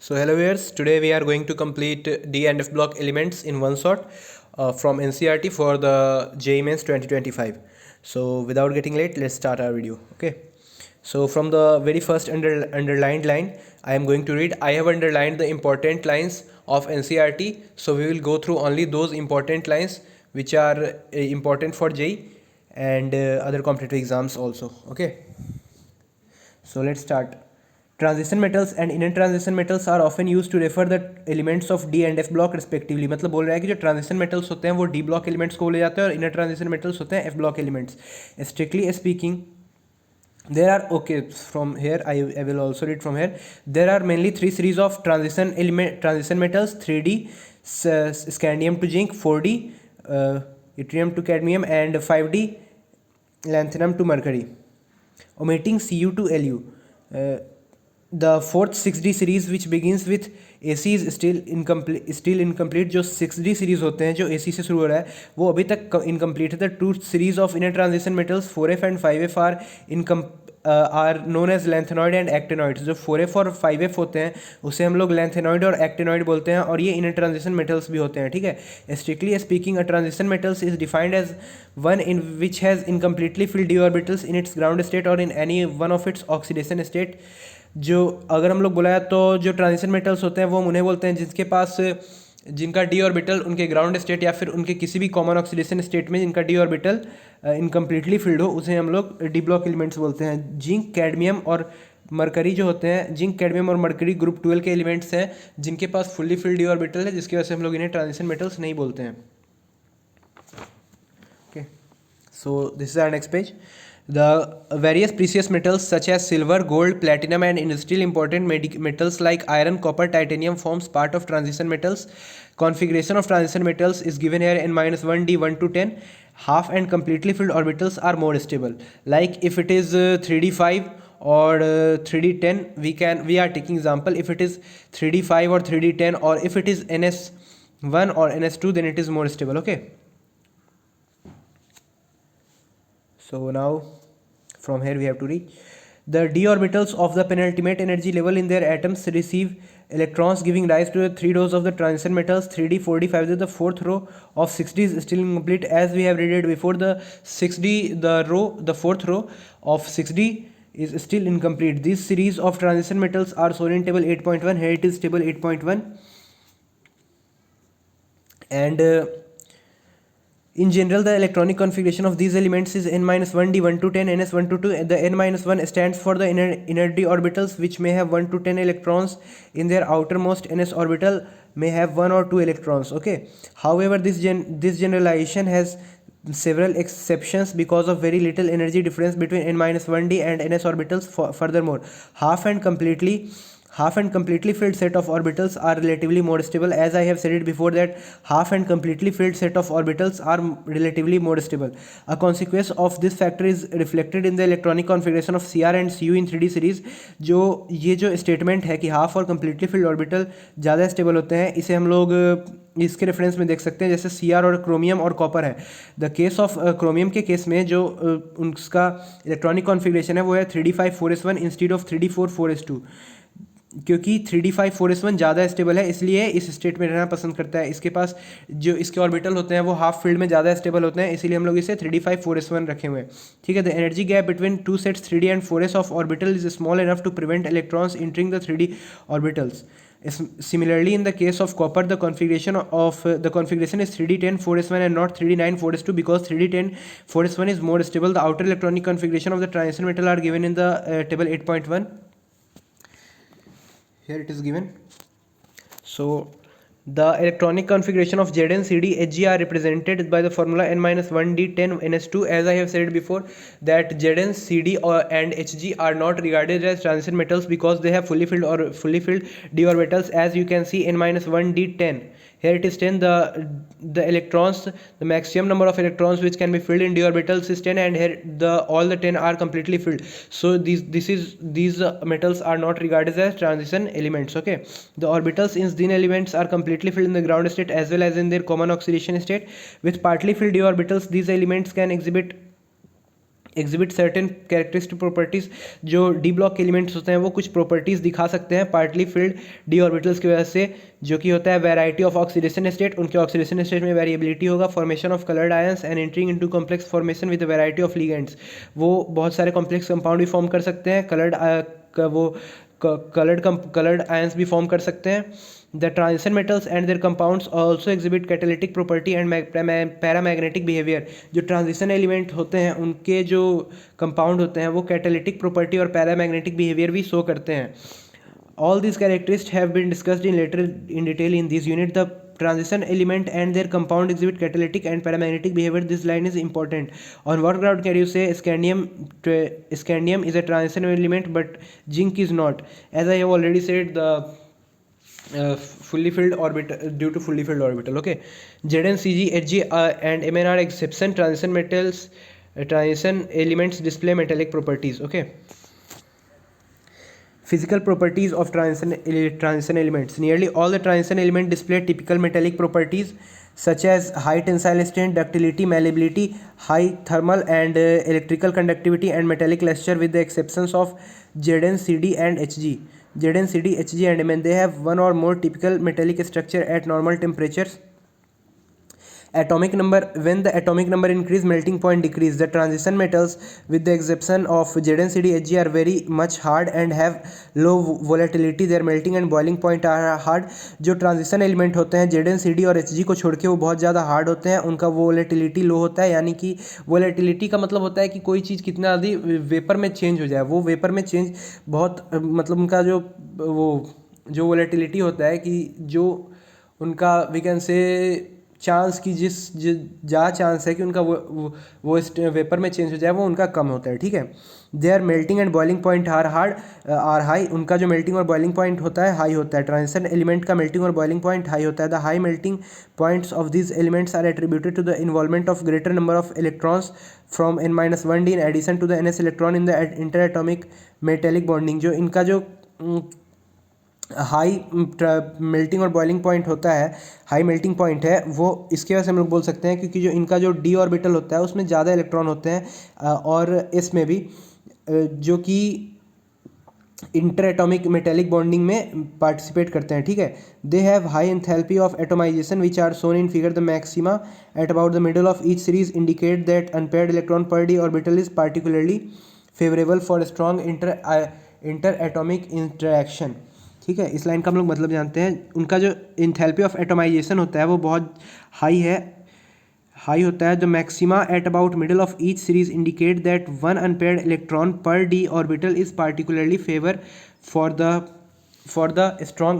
So hello viewers, today we are going to complete D and F block elements in one shot from NCERT for the JEE Mains 2025. So without getting late, let's start our video. Okay. So from the very first underlined line, I am going to read. I have underlined the important lines of NCERT. So we will go through only those important lines which are important for JEE and other competitive exams also. Okay. So let's start. Transition metals and inner transition metals are often used to refer the elements of D and F block respectively. मतलब बोल रहा है कि जो transition metals होते हैं वो D block elements को बोले जाते हैं और इनर ट्रांजिशन मेटल्स होते हैं F block elements. Strictly speaking, there are from here I will also read from here. There are mainly three series of transition metals: 3D scandium to zinc, 4D yttrium to cadmium, and 5D lanthanum to mercury. Omitting Cu to Lu. The fourth 6D series which begins with AC is still incomplete. जो 6D series होते हैं जो AC से शुरू हो रहा है वो अभी तक incomplete है. The two series of inner transition metals 4F and 5F are known as lanthanoid and actinoids. जो 4F और 5F होते हैं उसे हम लोग lanthanoid और actinoid बोलते हैं और ये inner transition metals भी होते हैं. ठीक है. Strictly speaking, a transition metals is defined as one in which has incompletely filled d orbitals in its ground state or in any one of its oxidation state. जो अगर हम लोग बुलाया तो जो ट्रांजिशन मेटल्स होते हैं वो हम उन्हें बोलते हैं जिनके पास जिनका डी ऑर्बिटल उनके ग्राउंड स्टेट या फिर उनके किसी भी कॉमन ऑक्सीडेशन स्टेट में जिनका डी ऑर्बिटल इनकम्प्लीटली फिल्ड हो उसे हम लोग डी ब्लॉक एलिमेंट्स बोलते हैं. जिंक, कैडमियम और मरकरी जो होते हैं, जिंक, कैडमियम और मरकरी ग्रुप 12 के एलिमेंट्स हैं जिनके पास फुल्ली फिल्ड डी ऑर्बिटल है, जिसकी वजह से हम लोग इन्हें ट्रांजिशन मेटल्स नहीं बोलते हैं. Okay, so this is our next page. The various precious metals such as silver, gold, platinum and industrial important metals like iron, copper, titanium forms part of transition metals. Configuration of transition metals is given here in -1d 1 to 10. Half and completely filled orbitals are more stable. Like if it is 3d5 or 3d10, we are taking example. If it is 3d5 or 3d10 or if it is ns1 or ns2, then it is more stable. Okay. So now from here we have to read. The d orbitals of the penultimate energy level in their atoms receive electrons giving rise to the 3 rows of the transition metals 3d, 4d, 5d. The fourth row of 6d is still incomplete as we have read it before. The fourth row of 6d is still incomplete. This series of transition metals are shown in table 8.1. Here it is table 8.1 and in general, the electronic configuration of these elements is n-1d 1 to 10, ns1 to 2. The n-1 stands for the inner d orbitals which may have 1 to 10 electrons in their outermost ns orbital may have 1 or 2 electrons. Okay. However, this generalization has several exceptions because of very little energy difference between n-1d and ns orbitals. Furthermore, half and completely filled set of orbitals are relatively more stable. As I have said it before that half and completely filled set of orbitals are relatively more stable. A consequence of this factor is reflected in the electronic configuration of Cr and Cu in 3D series. जो ये जो statement है कि half और completely filled orbital ज़्यादा stable होते हैं, इसे हम लोग इसके रेफरेंस में देख सकते हैं जैसे Cr और क्रोमियम और कॉपर है. द केस ऑफ क्रोमियम के केस में जो उसका इलेक्ट्रॉनिक कॉन्फ़िगरेशन है वो है 3d5 4s1 instead of 3d4 4s2. क्योंकि 3d5 4s1 ज़्यादा स्टेबल है इसलिए इस स्टेट में रहना पसंद करता है. इसके पास जो इसके ऑर्बिटल होते हैं वो हाफ फील्ड में ज़्यादा स्टेबल होते हैं, इसीलिए हम लोग इसे 3d5 4s1 रखे हुए हैं. ठीक है. The energy gap between two sets 3d and 4s of orbital is small enough to prevent electrons entering the 3d orbitals. Similarly, in the case of copper, the configuration is 3d10 4s1 and not 3d9 4s2 because 3d10 4s1 is more stable. The outer electronic configuration of the transition metal are given in the table 8.1. Here it is given. So the electronic configuration of Zn, Cd, Hg are represented by the formula n-1d10 ns2. As I have said before that Zn, Cd and Hg are not regarded as transition metals because they have fully filled d orbitals. As you can see n-1d10, here it is 10. The electrons, the maximum number of electrons which can be filled in d orbitals is 10 and here all the 10 are completely filled. So these metals are not regarded as transition elements. Okay. The orbitals in these elements are completely filled in the ground state as well as in their common oxidation state. With partly filled d orbitals, these elements can exhibit exhibit certain characteristic properties. जो D block के elements होते हैं वो कुछ properties दिखा सकते हैं partly field D orbitals की वजह से, जो कि होता है वैरायटी ऑफ ऑक्सीडेशन स्टेट, उनके ऑक्सीडेशन स्टेट में वेरिएबिलिटी होगा, formation of coloured ions and entering into complex formation with variety of ligands. वो बहुत सारे कॉम्प्लेक्स कंपाउंड भी फॉर्म कर सकते हैं, कलर्ड आयंस भी फॉर्म कर सकते हैं। The transition metals and there compounds also exhibit catalytic property and paramagnetic behaviour. जो ट्रांजिशन एलिमेंट होते हैं उनके जो कंपाउंड होते हैं वो कैटालिटिक प्रॉपर्टी और पैरामैग्नेटिक बिहेवियर भी शो करते हैं। All these characteristics have been discussed in detail in this unit. The transition element and their compound exhibit catalytic and paramagnetic behavior. This line is important. On what ground can you say scandium is a transition element but zinc is not? As I have already said, the fully filled orbital, due to fully filled orbital. Okay, Zn, Cg, Hg and Mn are exception transition metals. Transition elements display metallic properties. Okay. Physical properties of transition elements. Nearly all the transition elements display typical metallic properties such as high tensile strength, ductility, malleability, high thermal and electrical conductivity, and metallic luster, with the exceptions of Zn, Cd, and Hg. Zn, Cd, Hg, and Mn, they have one or more typical metallic structure at normal temperatures. Atomic number. When the atomic number increase, melting point decrease. The transition metals, with the exception of Zn, Cd, Hg, are very much hard and have low volatility. Their melting and boiling point are hard. जो transition element होते हैं Zn, Cd और Hg को छोड़ के वो बहुत ज़्यादा हार्ड होते हैं, उनका वोलेटिलिटी लो होता है। यानी कि वोलेटिलिटी का मतलब होता है कि कोई चीज़ कितना जल्दी वेपर में चेंज हो जाए, वो वेपर में चेंज बहुत मतलब उनका जो वोलेटिलिटी होता है कि जो उनका वी कैन से चांस की ज़्यादा चांस है कि उनका वो वेपर में चेंज हो जाए, वो उनका कम होता है। ठीक है। Their melting and boiling point are high. उनका जो मेल्टिंग और बॉइलिंग पॉइंट होता है हाई होता है। ट्रांजिशन एलिमेंट का मेल्टिंग और बॉइलिंग पॉइंट हाई होता है। The high melting points of this elements are attributed to the involvement of greater number of electrons from n-1d in addition to the ns electron in the inter atomic metallic bonding. जो इनका जो high melting और boiling point होता है, high melting point है, वो इसके वजह से हम लोग बोल सकते हैं क्योंकि जो इनका जो डी ऑर्बिटल होता है उसमें ज़्यादा इलेक्ट्रॉन होते हैं और इसमें भी जो कि इंटर एटॉमिक मेटेलिक बॉन्डिंग में पार्टिसिपेट करते हैं। ठीक है। They have high enthalpy of atomization which are shown in figure. The maxima at about the middle of each series indicate that unpaired electron per d orbital is particularly favourable for strong interatomic interaction. ठीक है। इस line का हम लोग मतलब जानते हैं। उनका जो इंथैल्पी ऑफ एटोमाइजेशन होता है वो बहुत हाई होता है। The maxima at about middle of each series indicate that one unpaired electron per d orbital is particularly favour for the strong